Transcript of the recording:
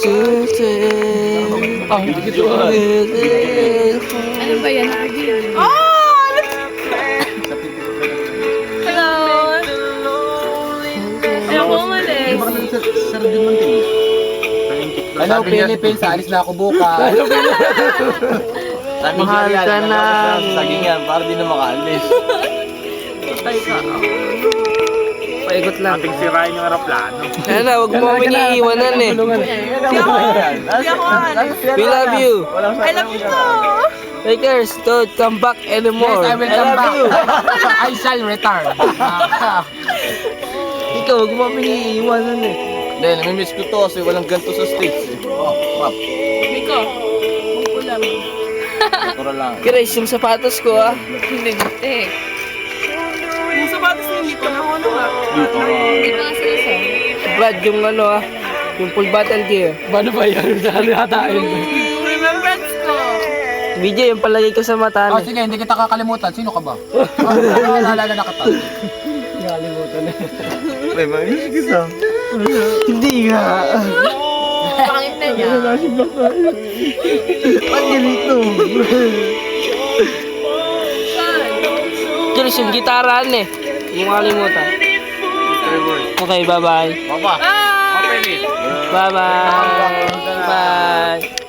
Ano ba yan? Hello! Ayaw ko umalis. Hello, Philippines. Alis na ako bukas. Mahal ka na. Sagingan, para di na makaalis. Paikot lang. Ating sirain yung aeroplano. Sana, huwag mo kami iiwanan eh. Hindi ako aalis. We love you. I love you too. Lakers, don't come back anymore. Yes, I will come love back. you. I shall return. Ikaw, huwag mo kami iiwanan eh. Hindi, namimiss ko to kasi walang ganito sa States. Oh, crap. Miko, mungkulam. Natural lang. Grace, yung sapatos ko ah. Hindi. Yung sapatos niya, hindi ko na ako nga. Dito. Hindi pa nga sila sa. Brad, yung ano ah. Yung full battle gear. Paano ba yan? Saan hatain? Remembrance ko. Vijay, yung palagay ko sa mata. Oh, sige, hindi kita kakalimutan. Sino ka ba? Naalala na kita. May mga kita. Hindi nga. Pangit na niya. Ba't ganito? Grace, yung gitaran eh. Yung makalimutan. Okay, bye-bye. Papa. Bye! Papa. Bye-bye. Bye.